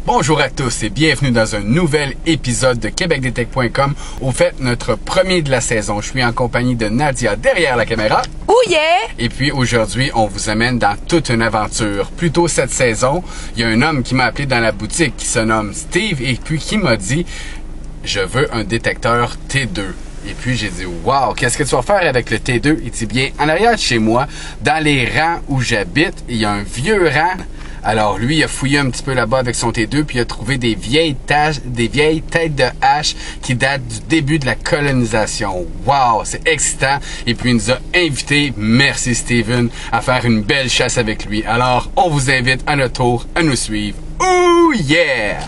Bonjour à tous et bienvenue dans un nouvel épisode de QuébecDetect.com. Au fait, notre premier de la saison. Je suis en compagnie de Nadia derrière la caméra. Oh yeah! Et puis aujourd'hui, on vous amène dans toute une aventure. Plus tôt cette saison, il y a un homme qui m'a appelé dans la boutique qui se nomme Steve et puis qui m'a dit « Je veux un détecteur T2 ». Et puis j'ai dit « Wow, qu'est-ce que tu vas faire avec le T2 ?» Il dit « Bien, en arrière de chez moi, dans les rangs où j'habite, il y a un vieux rang. » Alors lui, il a fouillé un petit peu là-bas avec son T2 puis il a trouvé des vieilles têtes de hache qui datent du début de la colonisation. Wow, c'est excitant. Et puis il nous a invités, merci Steven, à faire une belle chasse avec lui. Alors, on vous invite à notre tour à nous suivre. Oh yeah!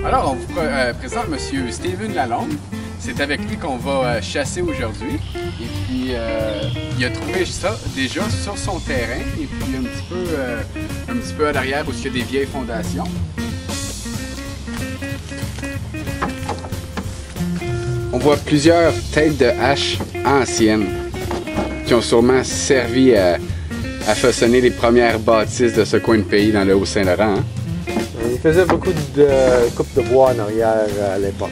Alors, on vous présente M. Steven Lalonde. C'est avec lui qu'on va chasser aujourd'hui. Et puis, il a trouvé ça déjà sur son terrain. Et puis, un petit peu à l'arrière où il y a des vieilles fondations. On voit plusieurs têtes de hache anciennes qui ont sûrement servi à façonner les premières bâtisses de ce coin de pays dans le Haut-Saint-Laurent. Hein? Il faisait beaucoup de coupes de bois en arrière à l'époque.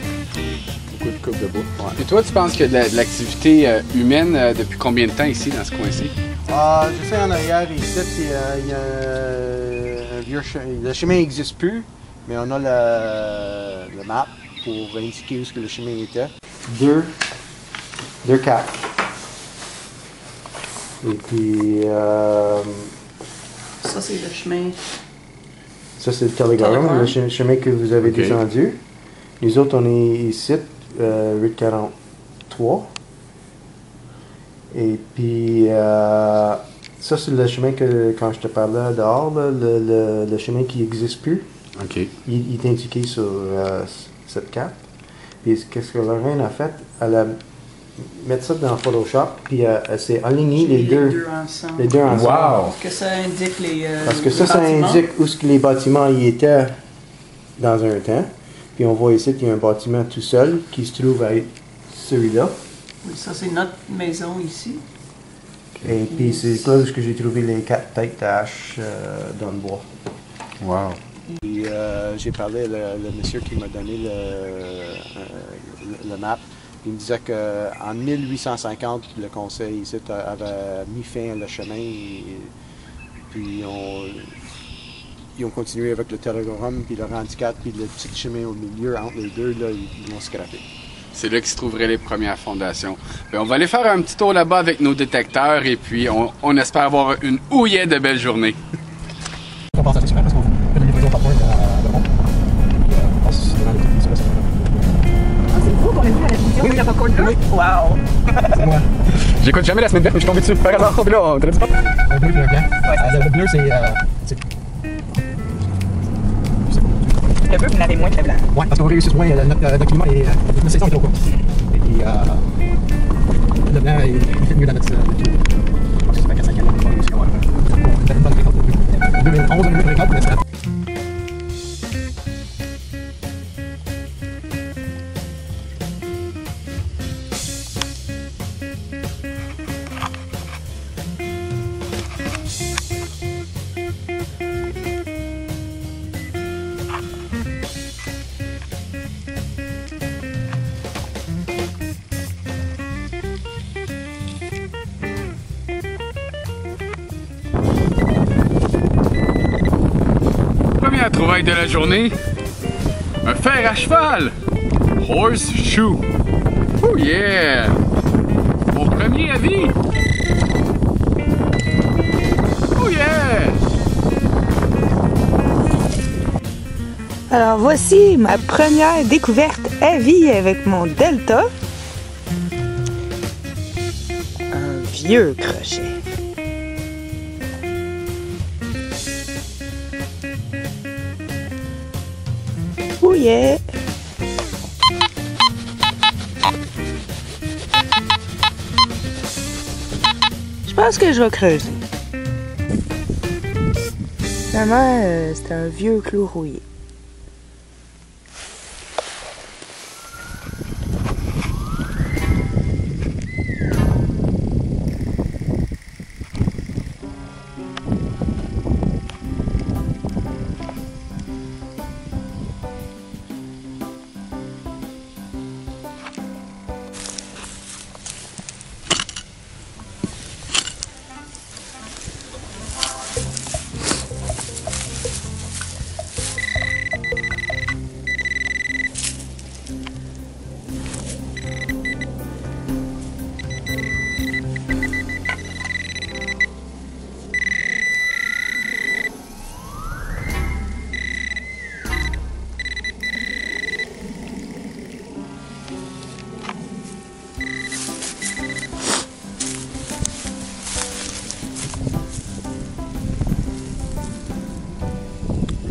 Beaucoup de coupes de bois. Ouais. Et toi, tu penses qu'il y a de l'activité humaine depuis combien de temps ici, dans ce coin-ci? Je sais en arrière, ici, il y a un vieux chemin. Le chemin n'existe plus, mais on a le map pour indiquer où le chemin était. Deux caps. Et puis... Ça, c'est le chemin. Ça, c'est le Telegram, le chemin que vous avez descendu. Nous autres, on est ici, route 43. Et puis, ça, c'est le chemin que, quand je te parlais dehors, là, le chemin qui n'existe plus. OK. Il est indiqué sur cette carte. Puis, qu'est-ce que Lorraine a fait? Elle a mis ça dans Photoshop, puis elle s'est alignée les deux ensemble. Wow! Que ça indique les Parce que ça bâtiments. indique où les bâtiments y étaient dans un temps. Puis on voit ici qu'il y a un bâtiment tout seul qui se trouve à être celui-là. Oui, ça, c'est notre maison ici. Et puis c'est là où j'ai trouvé les 4 têtes d'hache dans le bois. Wow! Puis j'ai parlé le monsieur qui m'a donné le map. Il me disait qu'en 1850, le conseil ici avait mis fin au chemin. Puis ils ont continué avec le Telegram, puis le Randicat, puis le petit chemin au milieu entre les deux, là, ils l'ont scrappé. C'est là qu'il se trouverait les premières fondations. Bien, on va aller faire un petit tour là-bas avec nos détecteurs et puis on espère avoir une houillée de belle journée. On pense à super parce qu'on fait des livraisons par point de monde. On passe devant les petits sur c'est vous qu'on a vu à la vision de la popcorn là? Wow! C'est moi. J'écoute jamais la semaine dernière, mais je suis tombé dessus par hasard. Puis là, on te l'a dit pas. Un bleu et un blanc. Le bleu, c'est. Le bleu, vous n'avez moins que le blanc. Ouais, parce qu'on réussit moins. Notre climat est. Notre saison est trop courte. Et puis, le blanc, il fait mieux dans notre. Donc, ça fait 4-5 ans. On a réussi à avoir une bonne récolte de bleu. En 2011, on a eu une récolte, mais c'était. Première trouvaille de la journée, un fer à cheval, horseshoe. Oh yeah! Mon premier avis. Oh yeah! Alors voici ma première découverte à vie avec mon Delta. Un vieux crochet. Oh yeah! Je pense que je vais creuser. Finalement, c'est un vieux clou rouillé.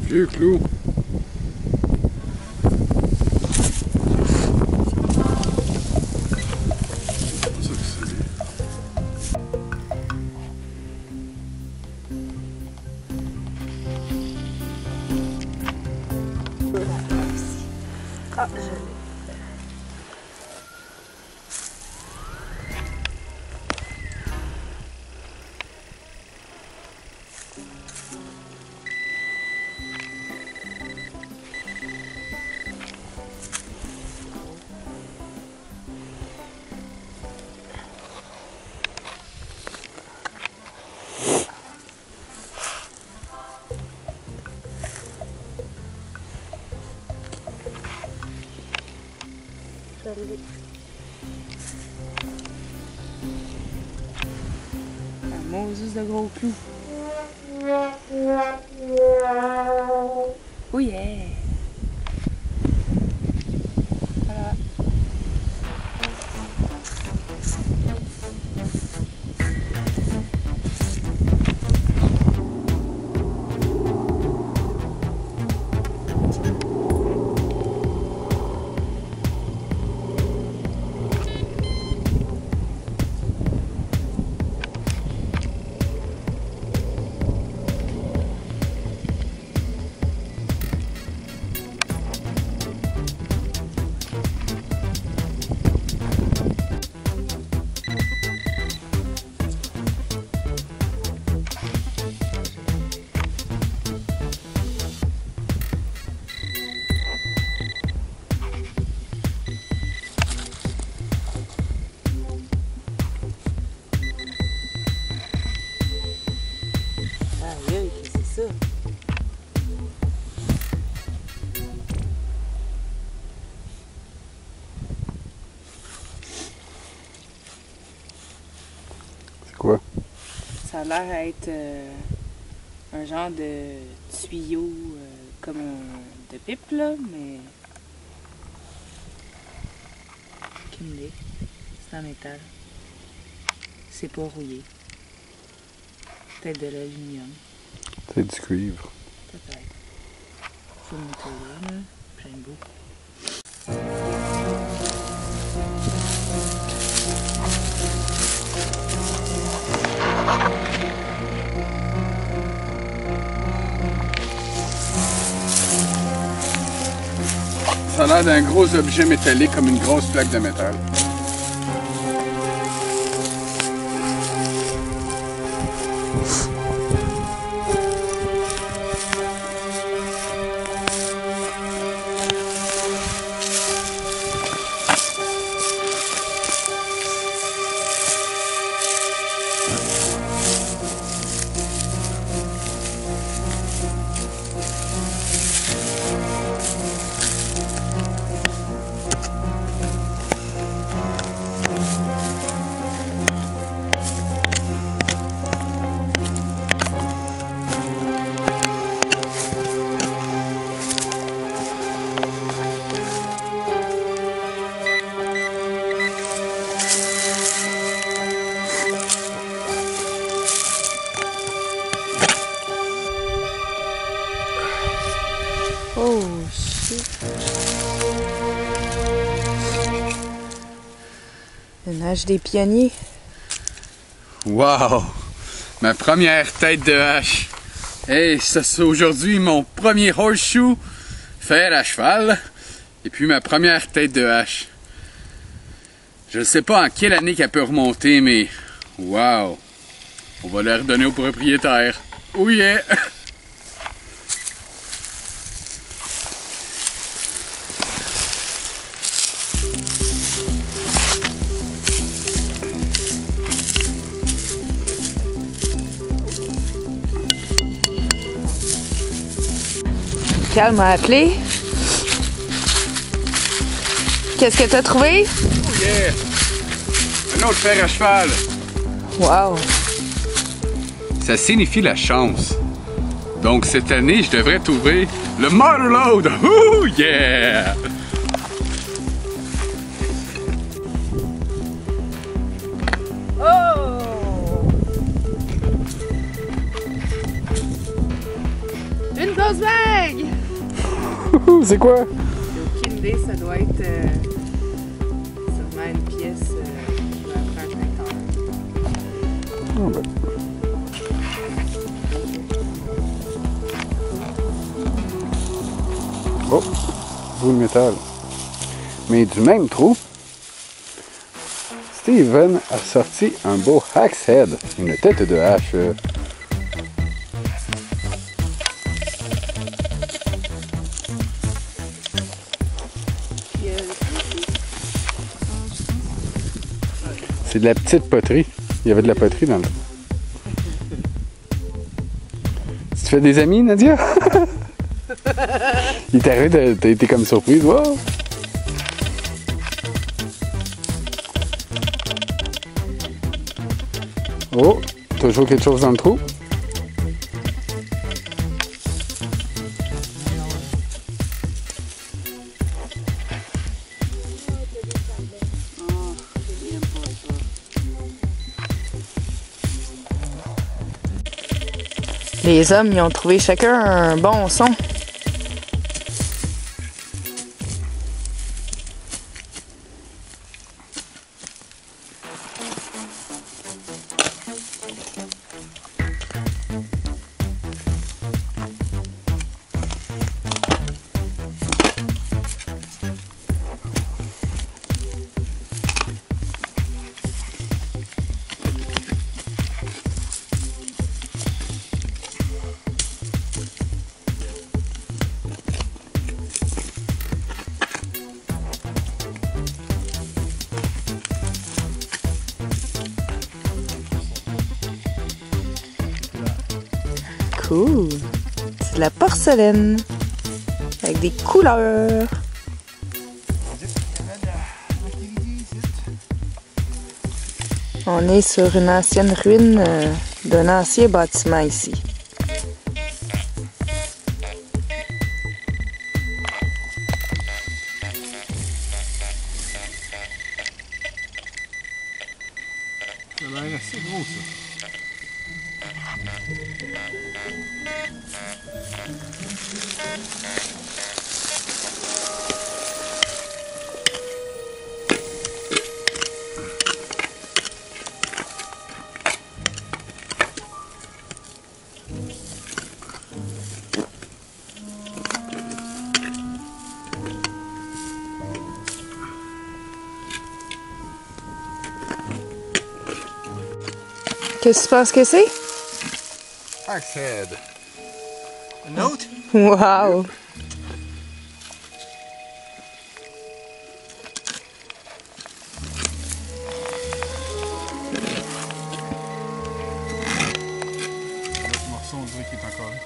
Vieux clou. Ah, je l'ai. Un Moses de gros clou. Oh yeah! Voilà. Quoi? Ça a l'air à être un genre de tuyau comme de pipe, là, mais... Aucune idée. C'est en métal. C'est pas rouillé. Peut-être de l'aluminium. C'est du cuivre. Peut-être. Faut le nettoyer, là. Plein de bout. Ça a l'air d'un gros objet métallique comme une grosse plaque de métal. Oh, shit. Le nage des pionniers. Wow! Ma première tête de hache. Hey, ça c'est aujourd'hui mon premier horseshoe fait à cheval. Et puis ma première tête de hache. Je ne sais pas en quelle année qu'elle peut remonter, mais wow! On va la redonner au propriétaire. Oh yeah! Cal m'a appelé. Qu'est-ce que t'as trouvé? Oh yeah! Un autre fer à cheval. Wow! Ça signifie la chance. Donc cette année, je devrais trouver le Motorload. Oh yeah! Oh! Une grosse vague! C'est quoi? J'ai aucune idée, ça doit être sûrement une pièce qui va faire un tracteur. Oh, ben. Oh, bout de métal. Mais du même trou, Steven a sorti un beau axe head, une tête de hache. C'est de la petite poterie. Il y avait de la poterie dans le... Tu te fais des amis, Nadia? Il t'est arrivé, t'as été comme surprise. Wow! Oh! Toujours quelque chose dans le trou. Les hommes, ils ont trouvé chacun un bon son. Cool. C'est de la porcelaine. Avec des couleurs. On est sur une ancienne ruine d'un ancien bâtiment ici. Ça a l'air assez gros, ça. Qu'est-ce que tu penses que c'est? Accède. Une autre? Wow! Le morceau, on dirait qu'il est encore là.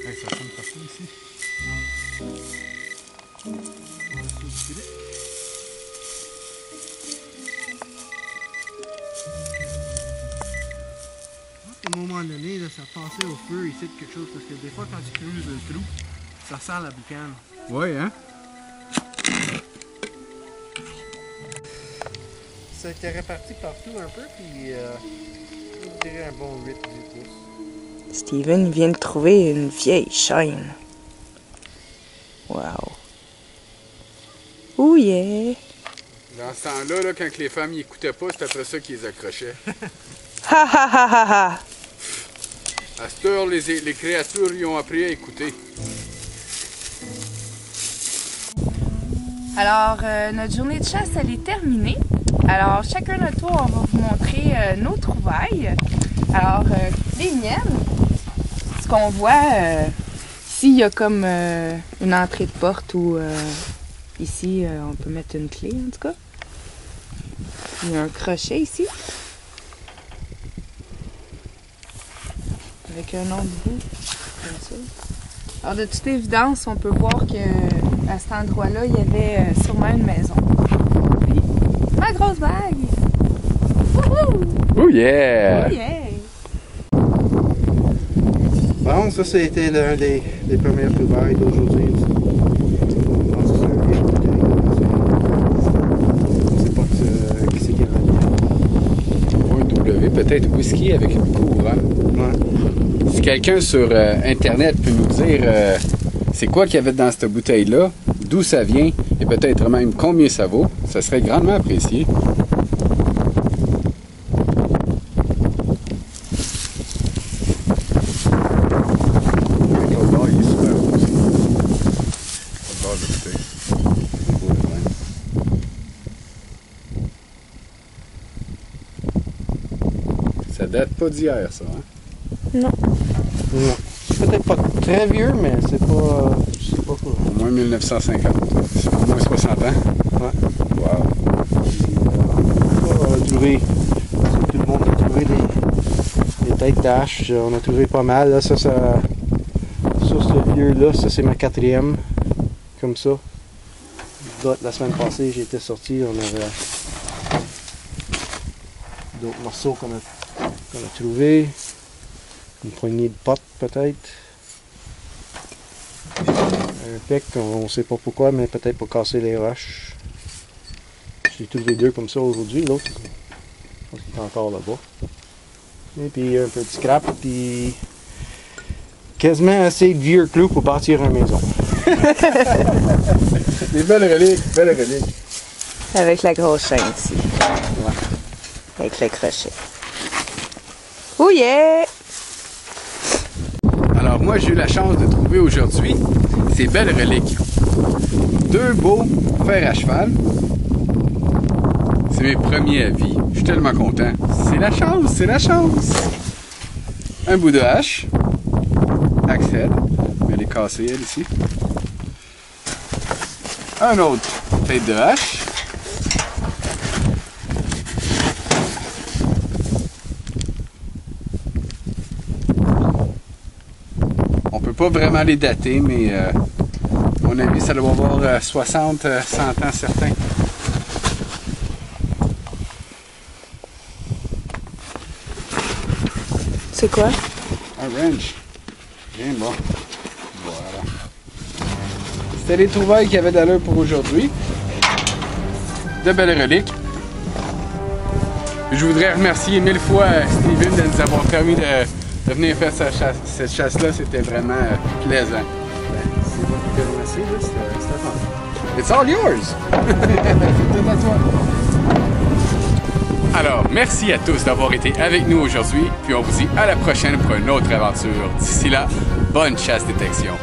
Hey, ça sonne partout ici. À un moment donné, là, ça passait au feu ici de quelque chose parce que des fois quand tu creuses le trou, ça sent la boucane. Ouais, hein? Ça a été réparti partout un peu, puis je dirais un bon 8-10 pouces. Steven vient de trouver une vieille chaîne. Wow! Oh yeah! Dans ce temps-là, là, quand les femmes y écoutaient pas, c'est après ça qu'ils les accrochaient. Ha ha ha ha ha! À cette heure, les créatures y ont appris à écouter. Alors, notre journée de chasse, elle est terminée. Alors, chacun notre tour, on va vous montrer nos trouvailles. Alors, les miennes, ce qu'on voit, ici, il y a comme une entrée de porte où, ici, on peut mettre une clé, en tout cas. Il y a un crochet ici. Avec un nom de bout, comme ça. Alors, de toute évidence, on peut voir qu'à cet endroit-là, il y avait sûrement une maison. Puis, ma grosse bague! Wouhou! Oh yeah! Oh yeah! Bon, ça c'était l'un des premières trouvailles d'aujourd'hui. On sait pas qui c'est qui a ramené. Un W, peut-être whisky avec une couronne. Ouais. Si quelqu'un sur Internet peut nous dire c'est quoi qu'il y avait dans cette bouteille-là, d'où ça vient, et peut-être même combien ça vaut, ça serait grandement apprécié. Le code barre, il est super beau aussi. Le code barre de bouteille. C'est beau, le vin. Ça date pas d'hier, ça, hein? Non. Non. C'est peut-être pas très vieux, mais c'est pas. Je sais pas quoi. Au moins 1950. C'est au moins 60 ans. Ouais. Wow. Trouvé. Tout le monde a trouvé des têtes d'hache. On a trouvé pas mal. Là, ça ce vieux-là, ça c'est ma 4e. Comme ça. La semaine passée, j'ai été sorti. On avait d'autres morceaux qu'on a trouvés. Une poignée de potes peut-être. Un pic, on ne sait pas pourquoi, mais peut-être pour casser les roches. J'ai trouvé 2 comme ça aujourd'hui, l'autre est encore là-bas. Et puis un peu de scrap, puis quasiment assez de vieux clous pour bâtir une maison. Des belles reliques, belles reliques. Avec la grosse chaîne ici. Ouais. Avec le crochet. Oh yeah! Alors moi j'ai eu la chance de trouver aujourd'hui ces belles reliques. 2 beaux fers à cheval. C'est mes premiers à vie. Je suis tellement content. C'est la chance, c'est la chance. Un bout de hache. Accède. Elle est cassée elle ici. Un autre tête de hache. On peut pas vraiment les dater, mais à mon avis, ça doit avoir 60, 100 ans certains. C'est quoi? Un wrench. Bien bon. Voilà. C'était les trouvailles qu'il y avait d'allure pour aujourd'hui. De belles reliques. Je voudrais remercier 1000 fois Steven de nous avoir permis de venir faire cette chasse-là. C'était vraiment plaisant. C'est moi qui te remercie, là. C'était fun. It's all yours! Tout à toi. Alors, merci à tous d'avoir été avec nous aujourd'hui, puis on vous dit à la prochaine pour une autre aventure. D'ici là, bonne chasse détection.